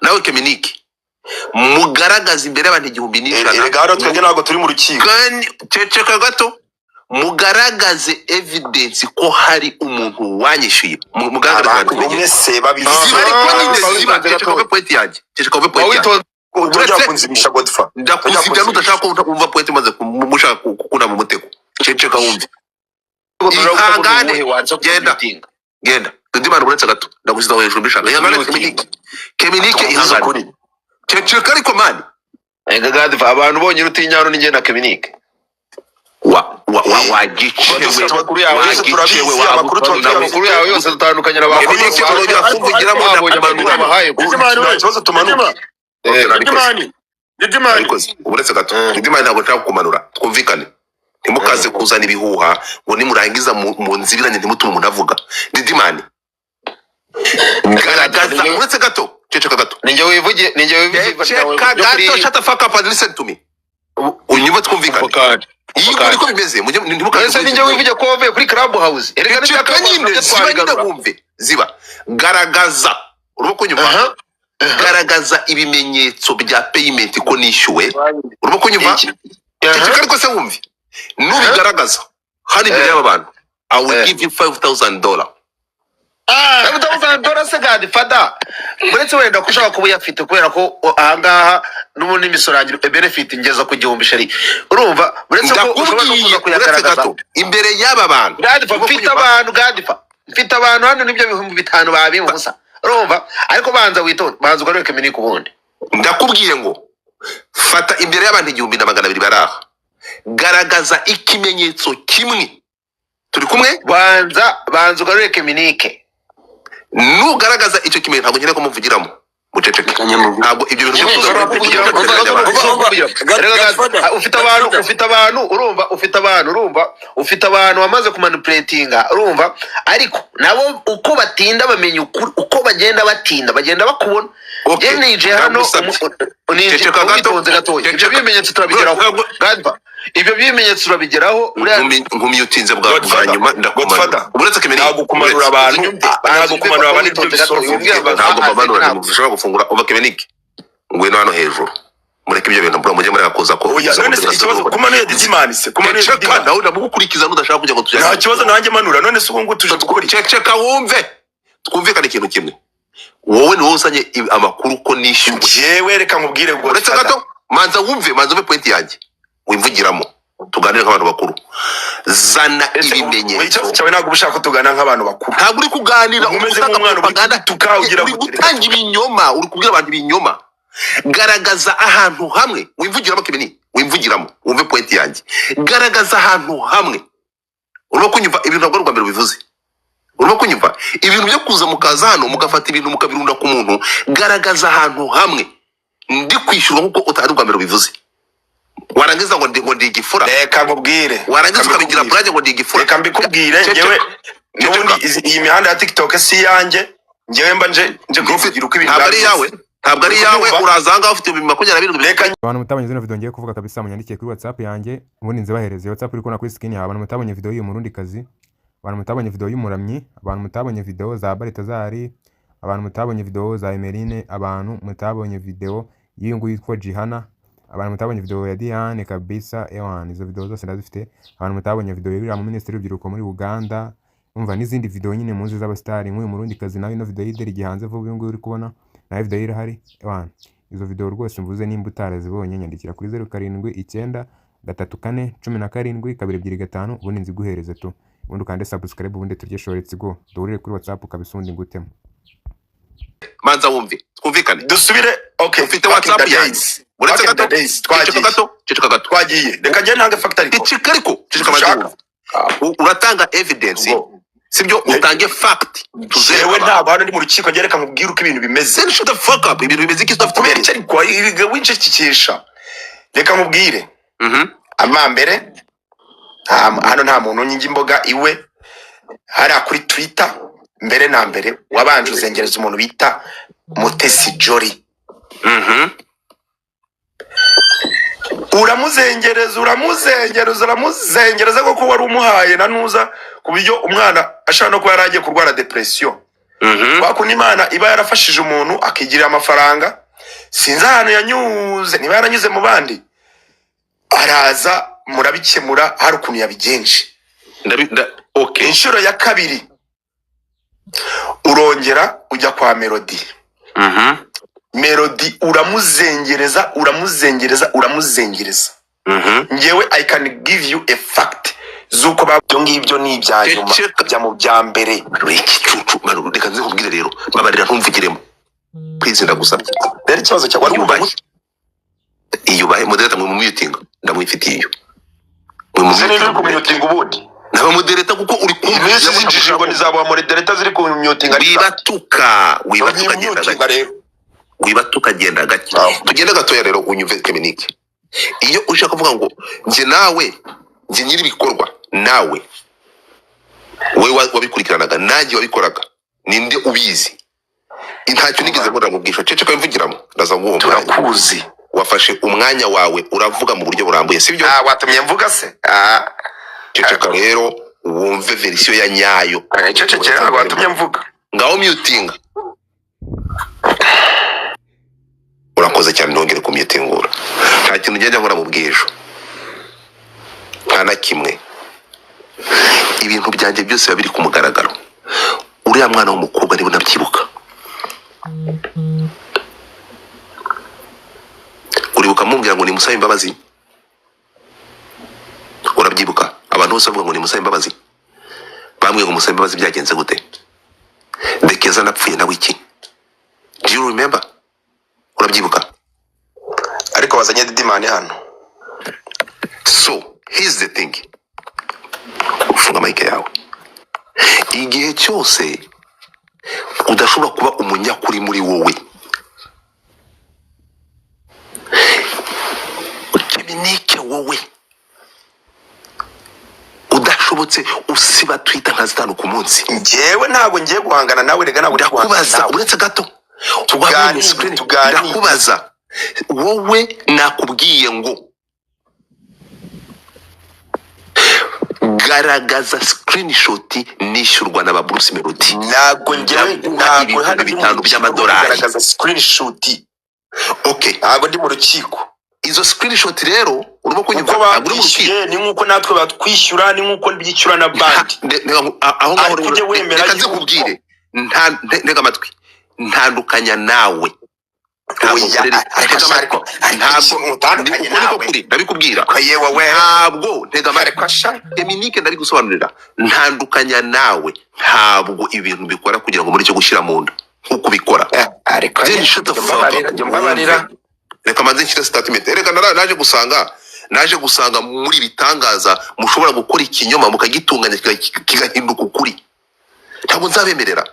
nawe Keminike mugaragaza imbere y'abantu 1000 erega hano twebwe ntabwo turi mu rukiko kandi ceceka gato mugaragaze evidence ko hari umuntu wanyishuye mugaragaza mwese babizi ariko nyine ziba ceceka ko point yanjye ceceka ko point yanjye urajya kunzimisha Godfa ndakuzibya nudashaka kumva point maze kumushaka kukuna mu mutego ceceka wumve ihangane genda ndimana buretse gato ndagusiza hejuru mbishaka ihangane Keminike ihangane ceceka ariko mani enga Godfa abantu bonye rutinyano ninge na Keminike wagicewe amakuru yawe yose dutandukanye n'abantu ikibazo tumanuka uretse gato Didimani ntabwo nshaka kumanura twumvikane ntimukaze kuzana ibihuha ngo nimurangiza mu nzibiranye ntimutume umuntu avuga Didimani garagaza uretse gato ceceka gato ninge wivuge ceceka gato shut the fuck up and listen to me unyumva twumvikane iyi niko bimeze ntimukaze ninge wivuge ko wavuye kuri Club House erega ceceka nyine ziba wumve ziba garagaza urimo kunyumva garagaza ibimenyetso bya payment ko nishyuwe urimo kunyumva ceceka ariko se wumve nubigaragaza hari imbere y'aba bantu I will give you $5,000 $5,000 se Godfather uretse wenda kushaka kuba yafite kubera ko ahangaha n'ubundi imisorangiro benefit ingeza ku 1000 sheri urumva uretse ko ushobora no kuza kuyagaragaza imbere y'aba bantu mfite abantu hano nibyo 5,000 babi mu busa urumva ariko banza witonde banza ugarure Keminike ubundi ndakubwiye ngo fata imbere y'abantu 1,200 baraha garagaza ikimenyetso kimwe turi kumwe banza ugarure Keminike nugaragaza icyo kimenyetso ntabwo nkeneye ko muvugiramo muceceke ntabwo ibyo bintu ufite abantu wamaze kumanipulatinga urumva ariko nabo uko batinda bamenya uko bagenda bakubona nije hano ceceka gato ibyo bimenyetso turabigeraho Godfa ibyo bimenyetso turabigeraho nkumi utinze bwa nyuma ndakumana uretse Keminike ntabwo kumanura abantu ibyo bisohoye ntabwo bamanura mushobora gufungura uva Keminike ngwino hano hejuru mureke ibyo bintu mujye muri akoza ko none se ikibazo kumanuye Didimani se kumanuye Didimani nawe ndamugukurikiza nudashaka kujya ngo tujya nta kibazo nanjye manura none se ubwo tuje gukora ceceka wumve twumvikane ikintu kimwe wowe ni wowe usanye amakuru ko nishyuwe jewe reka nkubwire ngo uretse gato manza wumve point yanjye wimvugiramo tuganire nk'abantu bakuru zana ibimenyetso cyawe ntabwo ushaka kutugana nk'abantu bakuru ntabwo uri kuganira umeze nk'umwana tukawugira gutanga ibinyoma uri kubwira abantu ibinyoma garagaza ahantu hamwe wimvugiramo Keminike wimvugiramo wumve point yanjye garagaza ahantu hamwe urimo kunyumva ibintu ntabwo rwa mbere bivuze urimo kunyumva ibintu byo kuza mukaza hano mugafata ibintu mukabirunda ku muntu garagaza ahantu hamwe ndi kwishyura nkuko utari rwa mbere bivuze warangiza ngo ndi igifura reka nkubwire warangiza ukabigira burage ngo ndi igifura reka mbikubwire ngewe n'ubundi iyi mihanda ya TikTok si yanjye ngewe mba nje kuvugira uko ibintu ntabwo ari yawe urazanga ufite 2020 reka abantu mutabonye zino video ngiye kuvuga kabisa munyandikiye kuri WhatsApp yanjye ubundi nze bahereze WhatsApp uri kubona kuri screen yawe abantu mutabonye video y'uyu murundi kazi abantu mutabonye video y'umuramyi abantu mutabonye video za Baritazari abantu mutabonye video za Emeline abantu mutabonye video y'uyu nguyu yitwa Jihana abantu mutabonye video ya Diane kabisa ewan izo video zose ndazifite abantu mutabonye video y'uriya mu ministeri w'urubyiruko muri Uganda umva n'izindi video nyine munzi z'abastari nk'uyu murundi kazi nawe no video y'ideri gihanze vuba uyu nguyu uri kubona na video irahari ewan izo video rwose mvuze nimba utarazibonye nyandikira kuri 07793417 ubundi nziguhereze tu ubundi ukande subscribe ubundi turye shoretse go duhurire kuri WhatsApp kabisundi ngutemo manza wumve twumvikane dusubire okay ufite WhatsApp yanjye uretse gato ceceka twagiye reka njye ntange factory ceceka ariko ceceka maze uratanga evidence sibyo utange fact tuzewe ntabwo hano ndi mu rukiko ngereka nkubwira uko ibintu bimeze then shut the fuck up ibintu bimeze iki stuff tumenye ariko ibiga winshikisha reka nkubwire amambere hano nta muntu nyingi imboga iwe hari kuri Twitter mbere na mbere wabanje uzengereza umuntu bita Mutesi Jolly uramuzengereza koko wari umuhaye na nuza kubijyo umwana ashaka no kuba yaragiye kurwara depression kwa kundi Imana iba yarafashije umuntu akigirira amafaranga, sinzi ahantu yanyuze, niba yaranyuze mu bandi, araza murabikemura hari ukuntu yabigenje. Okay. Inshuro ya kabiri urongera ujya kwa Melody. Melody uramuzengereza. Ngewe I can give you a fact zuko babyo ngibyo ni ibya nyuma bya mu bya mbere. Reka nze nkubwire rero, babarira ntumvugiremo. Please ndagusabye. Rero ikibazo cya wari ubaye. Iyo bahe modereta mu meeting ndamwifitiye iyo. Sinari ku meeting ubundi. Naba modereta kuko uri kumvise zinjije ngo nizaba modereta ziri ku meeting ari. Wibatuka genda gake. Tugenda gatoya rero unyuve Keminike. Iyo ushaka kuvuga ngo nje nawe nje nyiri bikorwa nawe wewe wabikurikiranaga nanjye wabikoraga ninde ubizi intacyo nigeze mbona mu bwisho cece kwimvugiramo ndaza nguhomba turakuzi wafashe umwanya wawe uravuga mu buryo burambuye sibyo watumye mvuga se cece rero wumve version ya nyayo cece watumye mvuga ngaho mutinga urakoze cyane ndongere kumyitingura nta kintu ngenda nkora mu bwisho kana kimwe ibintu byanjye byose babiri ku mugaragaro uriya mwana w'umukobwa nibo nabyibuka uribuka mumbwira ngo ni Musabe imbabazi urabyibuka abantu bose bavuga ngo ni Musabe imbabazi bambwiye ngo Musabe imbabazi byagenze gute Dekeza napfuye nawe iki do you remember urabyibuka ariko wazanye Didimani hano so here's the thing ufunga mic yawe igihe cyose udashobora kuba umunyakuri muri wowe Keminike wowe udashobotse usiba Twitter nka zitanu ku munsi ngewe ntabwo ngiye guhangana nawe rega ntabwo ndakubaza uretse gato ndakubaza wowe nakubwiye ngo garagaza screenshot nishyurwa na ba Bruce Melody ntabwo ntabwo hari bitanu by'amadolari garagaza screenshot okay ntabwo ndi mu rukiko izo screenshot rero urimo kunyumva ntabwo urukiko ni nkuko natwe batwishyura ni nkuko byicura na bandi aho ngaho reka nzikubwire ntega amatwi ntandukanya nawe ndabikubwira ntabwo ntega amatwi Keminike ndari gusobanurira ntandukanya nawe ntabwo ibintu bikora kugira ngo muri cyo gushyira mu nda nkuko bikora reka maze nshyira statement reka naje gusanga muri bitangaza mushobora gukora ikinyoma mukagitunganya kigahinduka ukuri ntabwo nzabemerera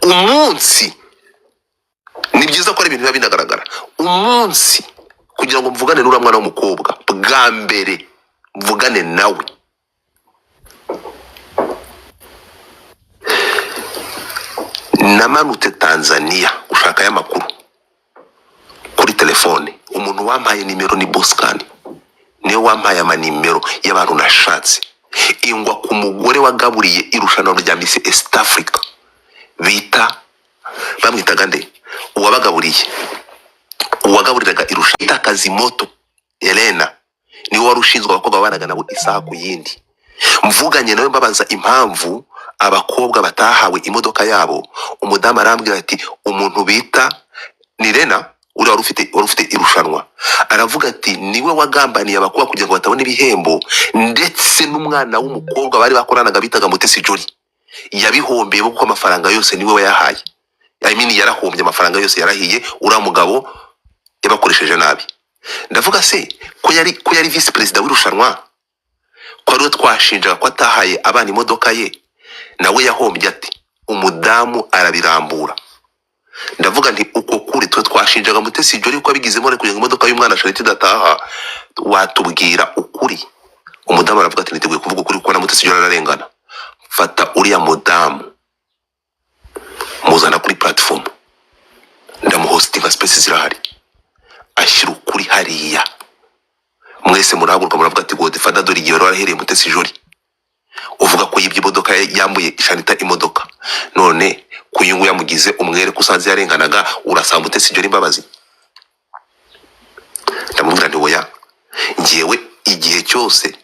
umunsi ni byiza ko ari ibintu biba binagaragara umunsi kugira ngo mvugane n'uriya mwana w'umukobwa bwa mbere mvugane nawe namanutse Tanzania ushaka y'amakuru kuri telefone umuntu wampaye nimero ni Boskani niwe wampaye amanimero y'abantu nashatse ingwa ku mugore wagaburiye irushanwa rya Miss East Africa bita bamwitaga nde uwagaburiraga irushanwa Kazimoto Elena niwe wari ushinzwe abakobwa baraga nabo isaha ku yindi mvuganye nawe mbabaza impamvu abakobwa batahawe imodoka yabo umudamu arambwira ati umuntu bita Nirena uri wari ufite irushanwa aravuga ati niwe wagambaniye abakobwa kugira ngo batabone ibihembo ndetse n'umwana w'umukobwa bari bakoranaga bitaga Mutesi Jolly yabihombeye kuko amafaranga yose niwe wayahaye yarahombye amafaranga yose yarahiye uriya mugabo yabakoresheje nabi ndavuga se ko yari vice president w'irushanwa ko ari twashinjaga ko atahaye abana imodoka ye nawe yahombye ati umudamu arabirambura ndavuga nti uko kuri twashinjaga Mutesi Jolly ko abigizemo ari kugira imodoka y'umwana Charity dataha watubwira ukuri umudamu aravuga ati niteguye kuvuga ukuri kuko na Mutesi Jolly ararengana fata uriya mudamu muzana kuri platform ndamuhostinga space zirahari ashyira ukuri hariya mwese murahaguruka muravuga ati Godfather dore igihe warahereye Mutesi Jolly uvuga ko yibye imodoka yambuye Shanita imodoka none kuyungu yamugize umwere kusanze yarenganaga urasamba Mutesi Jolly imbabazi. Ndamubwira nti oya, ngiyewe igihe cyose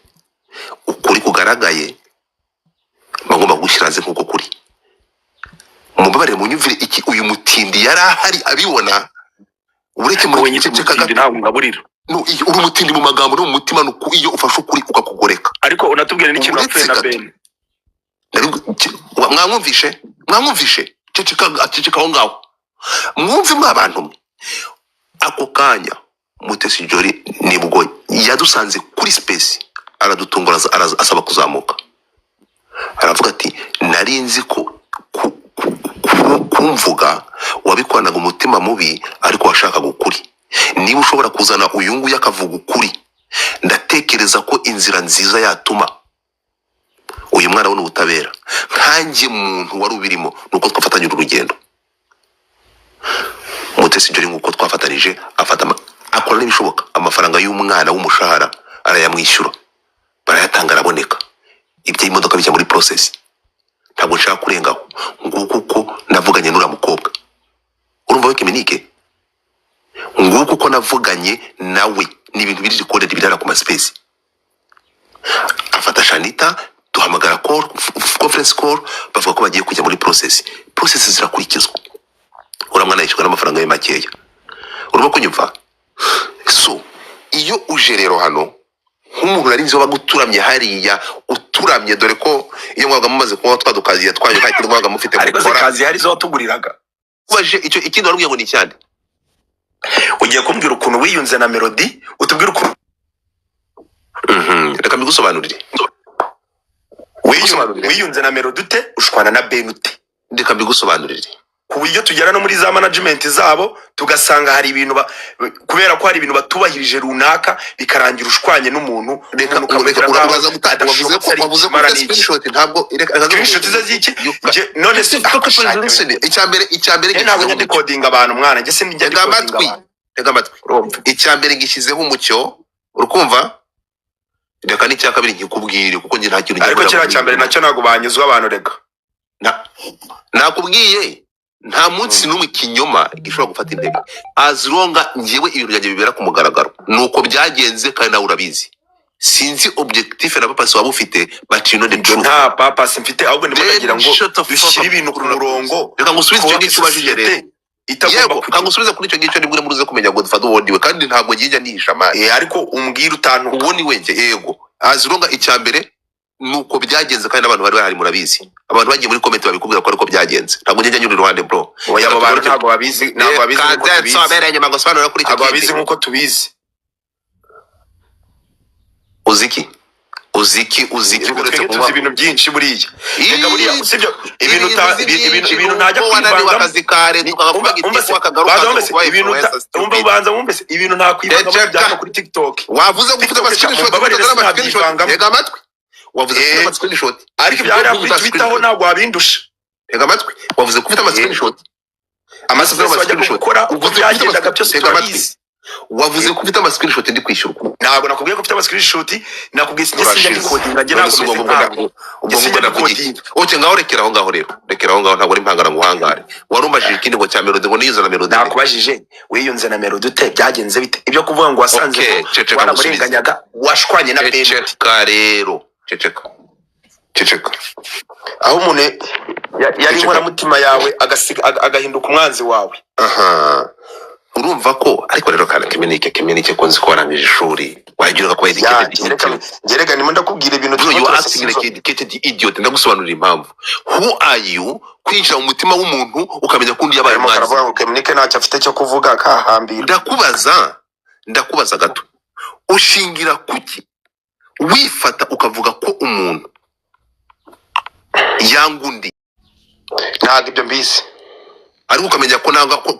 ukuri kugaragaye bagomba gushyiraze nkuko kuri. Mumbabarire munyumvire iki uyu mutindi yari ahari abibona, ureke muri iki cece kandi ntabwo ngaburira. No, uri umutindi mu magambo no mu mutima, nuko iyo ufashe ukuri ukakugoreka. Ariko unatubwira n'ikintu wapfuye na Ben. Mwamwumvishe ceceka aho ngaho, mwumve mwabantu mwe. Ako kanya Mutesi Jolly nibwo yadusanze kuri space, aradutungura asaba kuzamuka. Aravuga ati nari nzi ko kumvuga wabikwanaga umutima mubi, ariko washaka gukuri. Niba ushobora kuzana uyu nguyu akavuga ukuri, ndatekereza ko inzira nziza yatuma uyu mwana abona ubutabera. Nkanjye muntu wari ubirimo, nuko twafatanye urugendo. Mutesi Jolly nguko twafatanije, akora n'ibishoboka, amafaranga y'umwana w'umushahara arayamwishyura, barayatanga araboneka. Ibyo imodoka bijya muri process. Ntabwo nshaka kurengaho, nguko uko navuganye n'ura mukobwa. Urumva we Kemenike? Nguko uko navuganye nawe, ni ibintu biri recorded bidara ku space. Afata Shanita, duhamagara conference call, bavuga ko bagiye kujya muri process. Process zirakurikizwa. Uramwana yishwe n'amafaranga ye makeya. Urumva kunyumva? So iyo uje rero hano nk'umuntu nari nzi baguturamye hariya, uturamye, dore ko iyo mwaga mumaze kuba twadukaziye twanyu kandi mwaga mufite gukora kazi hari zo tuguriraga. Waje icyo ikindi warubwiye ngo ni cyane. Ugiye kumbwira ukuntu wiyunze na Melody, utubwira ukuntu reka mbigusobanurire. Wiyunze na Melody ute, ushwana na Ben ute? Reka mbigusobanurire. Ku buryo tugera no muri za management zabo tugasanga hari ibintu kubera ko hari ibintu batubahirije runaka bikarangira ushwanye n'umuntu. Reka urabaza gutata, wavuze ko screenshot ntabwo screenshot z'iki none se icyambere ntabwo njye decoding abantu mwana, njye sinjye decoding. Tega amatwi, icyambere gishyizeho umucyo, urukumva? Reka n'icya kabiri nkikubwire kuko njye nta kintu. Ariko kira cyambere nacyo ntago banyuzwa abantu. Reka nakubwiye nta munsi n'umwe kinyoma gishobora gufata intebe, azronga ngiyewe ibintu byanjye bibera ku mugaragaro. Nuko byagenze kandi nawe urabizi. Sinzi objectif na papa waba ufite, but you know the truth. Nta papa simfite, ahubwo ndimo ngo dushyire ibintu ku murongo. Reka ngusubize icyo ngicyo ubajije rero. Yego, kangusubize kuri icyo ngicyo nibwo muruze kumenya ngo dufate ubundi kandi ntabwo njye nihisha mari. Ariko umbwira utantu uwo ni wenje. Yego, azronga icyambere nuko byagenze kandi abantu bari bahari murabizi. Abantu bagiye muri comment babikubwira ko ariko byagenze. Ntabwo njye nyuri ruhande bro. Abo bantu ntabwo babizi, ntabwo babizi ko tubizi. Soberanye mango sobanura kuri icyo kintu. Babizi nkuko tubizi. Uziki uretse kuba ibintu byinshi buriya. Reka buriya usibyo ibintu ntajya kwivanga akazi kare tukavuga igiti wakagaruka ibintu banza mumbese ibintu nta kwivanga byano kuri TikTok. Wavuze ko ufite screenshot, yega amatwi. Wavuze ko ufite screenshot, ariko byari kwitaho ntabwo wabindusha. Yega amatwi, wavuze ko ufite screenshot. Amasezerano bajya gukora uko byagendaga byose turabizi. Wavuze ko ufite screenshot ndi kwishyurwa. Ntabwo nakubwiye ko ufite screenshot, nakubwiye sinjye recording njye ntabwo ubwo ndakugira. Oke ngaho rekera aho ngaho rero. Rekera aho ngaho ntabwo ari impangara ngo uhangare. Warumbajije ikindi ngo cya Melody ngo niyunze na Melody. Nakubajije wiyunze na Melody ute, byagenze bite? Ibyo kuvuga ngo wasanze wanamurenganyaga washwanye na Ben. Ceceka rero. Ceceka. Aho umuntu yari nkora mutima yawe agahinduka umwanzi wawe. Aha. Urumva ko ariko rero kana Kemenike ko nzi ko warangije ishuri wagira ko educated. Gerega nimo ndakubwira ibintu you are acting like educated idiot. Ndagusobanurira impamvu. Who are you kwinjira mu mutima w'umuntu ukamenya kundi yabaye mwanzi? Karavuga ngo Kemenike ntacyo afite cyo kuvuga kahambira. Ndakubaza gato, ushingira kuki wifata ukavuga ko umuntu yangundi? Ntabwo ibyo mbisi, ariko ukamenya ko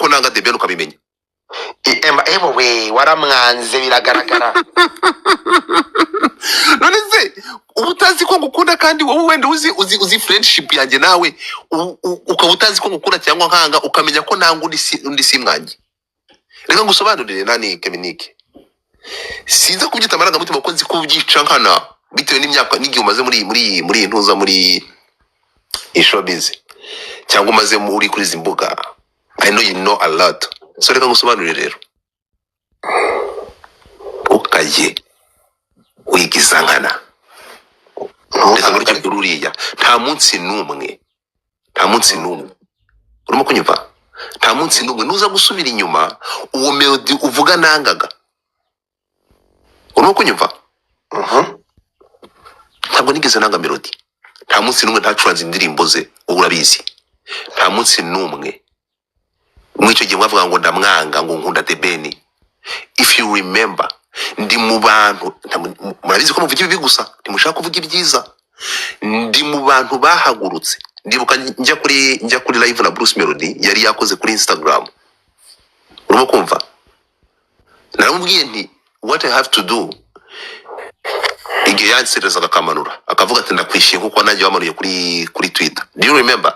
nanga Deben ukabimenya. We waramwanze biragaragara. None se ubutazi ko ngukunda kandi wowe wenda uzi friendship yanjye nawe ukaba utazi ko ngukunda cyangwa nkanga ukamenya ko nanga undi simwanjye. Reka ngusobanurire nani Kemenike. Sinza kubyita amarangamutima ko nzi ko ubyica nkana bitewe n'imyaka n'igihe umaze muri intuza muri showbiz. cyangwa umaze muri kuri izi mbuga. I know you know a lot. So reka ngusobanurire rero. Ukaye wigiza nkana. Reka muri cyo ruriya nta munsi numwe. Urimo kunyumva? Nta munsi numwe nuza gusubira inyuma uwo melody uvuga nangaga. Urimo kunyumva? Ntabwo nigeze nanga melody. Nta munsi numwe ntacuranze indirimbo ze urabizi. Nta munsi numwe. Mwicyo gihe mwavuga ngo ndamwanga ngo nkunda The Ben. If you remember, ndi mu bantu murabizi ko muvuga ibi gusa, ntimushaka kuvuga ibyiza. Ndi mu bantu bahagurutse. Ndibuka njya kuri live na Bruce Melody yari yakoze kuri Instagram. Urimo kumva? Naramubwiye nti what I have to do. Igihe yansereza akamanura akavuga ati ndakwishiye kuko nanjye wamanuye kuri Twitter. Do you remember?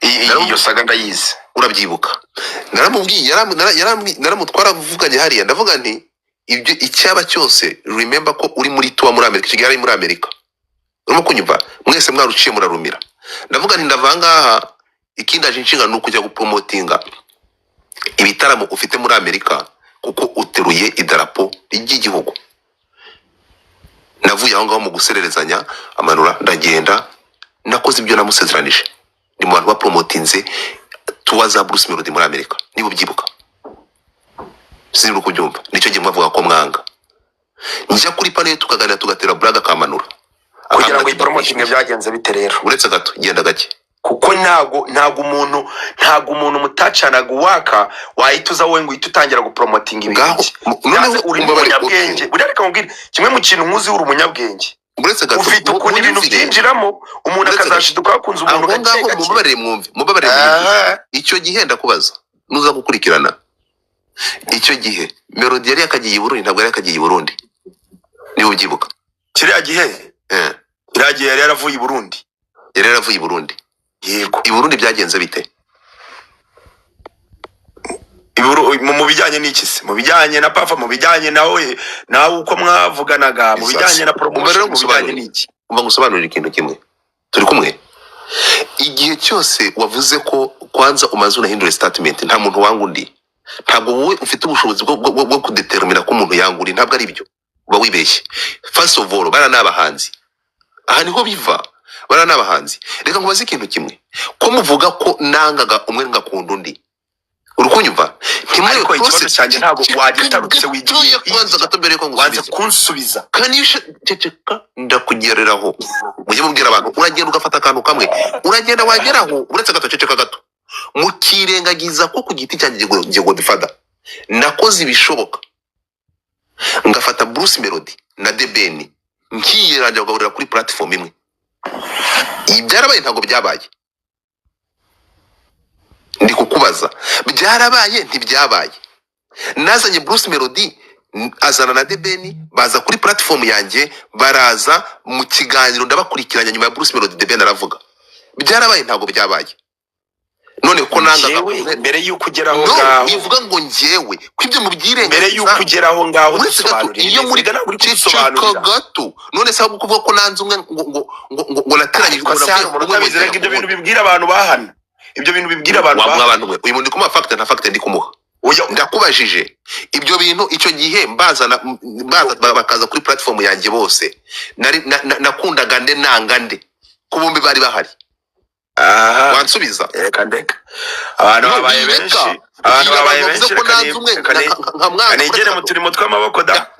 Iyo saga ndayizi. Urabyibuka? Naramubwiye naramutwara avuganye hariya ndavuga nti ibyo icyaba cyose remember ko uri muri tour muri Amerika, kigali muri Amerika. Urimo kunyumva? Mwese mwaruciye murarumira. Ndavuga nti ndavangaha ikindaje inshinga no kujya gupromotinga ibitaramo ufite muri Amerika kuko uteruye idarapo ry'igihugu. Navuye aho ngaho mu gusererezanya amanura ndagenda nakoze ibyo namusezeranije. Ni mu bantu ba promotinze tuwaza Bruce Melody muri Amerika. Niba ubyibuka. Sinzi kubyumva. Nicyo gihe mwavuga ko mwanga. Njya kuri panel tukaganira tugatera braga kamanura. Kugira ngo promoting byagenze bite rero. Uretse gato genda gake. Kuko ntago umuntu mutacanaga waka wahituza wowe ngo itutangira gupromoting ibintu. Noneho uri mu banyabwenge. Burareka mubwire kimwe mu kintu nkuzi uri umunyabwenge. Uretse gato ufite ukuntu ibintu byinjiramo umuntu akazashiduka akunze umuntu gateka. Mubabarire icyo gihe ndakubaza nuza gukurikirana. Icyo gihe Melody yari yakagiye i Burundi, ntabwo yari yakagiye i Burundi. Niba ubyibuka. Kiriya gihe yari yaravuye i Burundi. Yari yaravuye i Burundi. Yego. I Burundi byagenze bite? Mu bijyanye n'iki se? Mu bijyanye na Papa, mu bijyanye nawe uko mwavuganaga, mu bijyanye na promotion, mu bijyanye n'iki? Umva ngusobanurira ikintu kimwe. Turi kumwe? Igihe cyose wavuze ko kwanza umaze unahindura statement nta muntu wanga undi. Ntabwo wowe ufite ubushobozi bwo kudetermina ko umuntu yanga undi, ntabwo ari byo. Uba wibeshye. First of all, bara nabahanzi. Aha niho biva. Bara nabahanzi. Reka nkubaze ikintu kimwe. Ko muvuga ko nangaga umwe ngakunda undi. Urukunyumva? Kimwe ko ikibazo cyane ntabwo wagitarutse wigiye kwanza gato mbere ko ngusubiza. Kunsubiza. Kanisha ceceka ndakugereraho. Mujye mubwira abantu uragenda ugafata akantu kamwe. Uragenda wageraho uretse gato ceceka gato. Mukirengagiza ko ku giti cyanjye Godfather nakoze ibishoboka. Ngafata Bruce Melody na The Ben nkiyeranja kugahurira kuri platform imwe. Ibyarabaye ntabwo byabaye. Ndi kukubaza byarabaye ntibyabaye. Nazanye Bruce Melody azana na The Ben baza kuri platform yanjye baraza mu kiganiro ndabakurikiranya nyuma ya Bruce Melody The Ben aravuga. Byarabaye ntabwo byabaye. None ko nangaga mbere yuko ugeraho ngaho nivuga ngo njyewe kwibyo mu byirenge mbere yuko ugeraho ngaho dusobanurira iyo muri gato none se kuvuga ko nanze umwe ngo nateranyije umuntu ibyo bintu bibwira abantu bahana ibyo bintu bibwira abantu bahana uyu muntu kuma fact na fact ndi kumuha ndakubajije ibyo bintu icyo gihe baza bakaza kuri platform yanjye bose nakundaga nde nangande ko bombi bari bahari. Wansubiza reka ndeka abantu babaye benshi ko nanze umwe kanegere mu turimo tw'amaboko da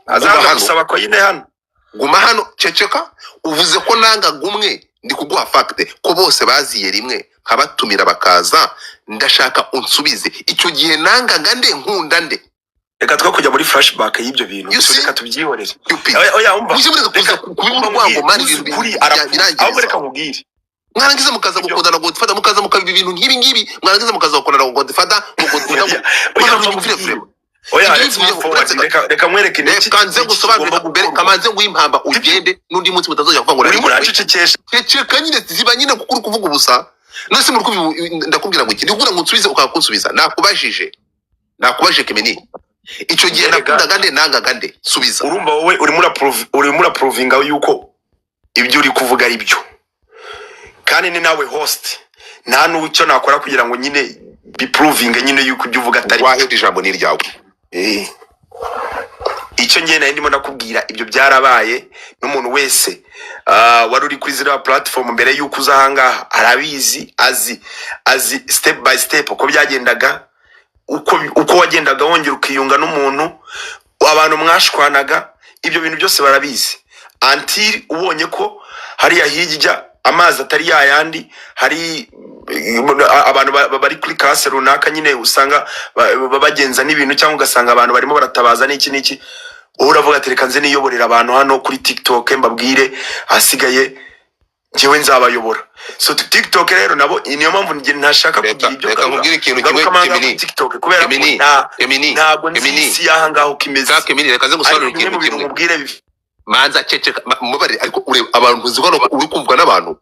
azaza gusaba ko yine hano guma hano ceceka uvuze ko nanga gumwe ndi kuguha fact ko bose baziye rimwe nkabatumira bakaza ndashaka unsubize icyo gihe nangaga nde nkunda nde. Reka twa kujya muri flashback y'ibyo bintu reka tubyihoreze. Oya umva kubibura rwango mani kuri arabirangiza reka nkubwire mwarangiza mukaza gukundana Godfather mukaza mukabiba ibintu ngibi mwarangiza mukaza gukundana Godfather oya reka mwereke niki kanze gusobanurira kamanze nguyimpamba ugende nundi munsi mutazoja kuvuga ngo uri muracecekesha ceceka nyine ziba nyine kukuri kuvuga ubusa nose muri ndakubwira ngo iki ndikubwira ngo unsubize ukakunsubiza nakubajije Kemeni icyo gihe nakundaga nde nangaga nde subiza. Urumva wowe uri muri provinga yuko ibyo uri kuvuga ari byo kandi ni nawe host nta n'ucyo nakora kugira ngo nyine biprovinge nyine yuko ibyo uvuga atari wahera ijambo ni iryawe. icyo njye nari ndimo nakubwira ibyo byarabaye n'umuntu wese wari uri kuri ziriya platform mbere yuko uza ahangaha arabizi azi step by step uko byagendaga uko wagendaga wongera ukiyunga n'umuntu abantu mwashwanaga ibyo bintu byose barabizi until ubonye ko hariya hirya amazi atari yayandi hari abantu bari kuri kase runaka nyine usanga bagenza n'ibintu cyangwa ugasanga abantu barimo baratabaza n'iki uravuga ati reka nze niyoborera abantu hano kuri TikTok mbabwire hasigaye njyewe nzabayobora. So TikTok rero nabo niyo mpamvu ngiye ntashaka kugira ibyo nkubwira ikintu kimwe Kemini TikTok kubera ko ntabwo nzi yaha ngaho kimeze. Kemini reka nze gusobanura ikintu kimwe mubwire manza ceceka mubare ariko ureba abantu uzigano uri kumvwa n'abantu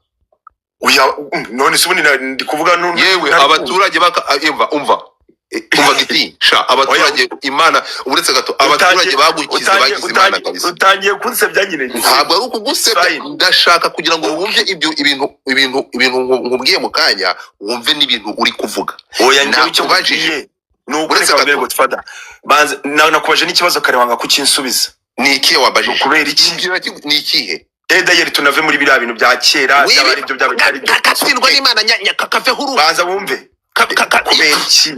none se ubundi ndi kuvuga yewe abaturage umva giti sha abaturage Imana uretse gato abaturage bagukize bagize Imana kabisa. Utangiye kunsebya nyine ntabwo ari ukugusebya ndashaka kugira ngo wumve ibintu nkubwiye mu kanya wumve n'ibintu uri kuvuga. Oya njye icyo bajije uretse gato Godfather banze nakubaje n'ikibazo kare wanga kukinsubiza. Ni ikihe wabajije kubera iki ni ikihe Dayeri tunave muri biriya bintu bya kera byabari ibyo byabari katsindwa n'Imana nyakakafe huru banza bumve kubera iki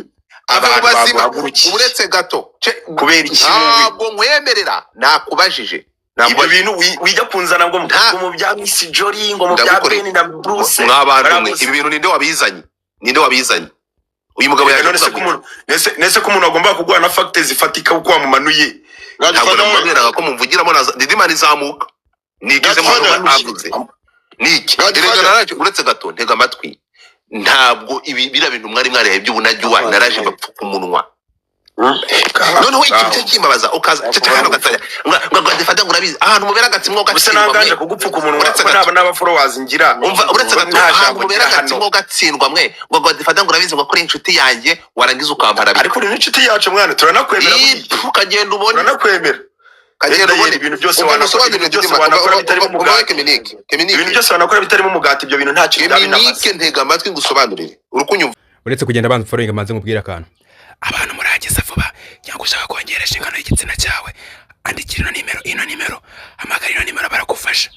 abantu bagurukiye uretse gato kubera iki ntabwo nkwemerera nakubajije ibyo bintu wijya kunzana ngo mu bya Miss Jory ngo mu bya Ben na Bruce mwabantu ibi bintu ninde wabizanye uyu mugabo yaje nese ko umuntu agomba kugura na factors zifatika uko wamumanuye ntabwo namubwiraga ko mumvugiramo na Didimani zamuka nigize mu avuze niki erega naraje uretse gato ntega amatwi ntabwo ibi bira bintu mwari by'ubunajyuwa naraje bapfuka umunwa noneho ikintu cyo kimbabaza ukaza cece hano gataya ngo Godfather ngurabizi ahantu mubera gatsimwo gatsindwa naganje kugupfuka umunwa ko naba n'aba followers ngira umva uretse gato ahantu mubera gatsimwo gatsindwa mwe ngo Godfather ngurabizi ngo kuri inshuti yanjye warangiza ukampara ariko ni inshuti yacu mwana turanakwemera ukagenda ubone turanakwemera kagenda ubone ibintu byose wanakora bitarimo umugati ibintu byose wanakora bitarimo umugati ibyo bintu ntacyo byabinamaze ntega amatwi ngusobanurire urukunyumva uretse kugenda bantu following amaze nkubwira akantu abantu murageza vuba cyangwa ushaka kongeresha ingano y'igitsina cyawe andikira ino nimero hamagara ino nimero barakufasha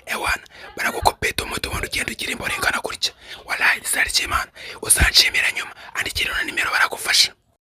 ewana baragukopeta umuti ubundi ugenda ugira imboro ingana gutya wallahi sari cy'Imana uzanshimira nyuma andikira ino nimero barakufasha.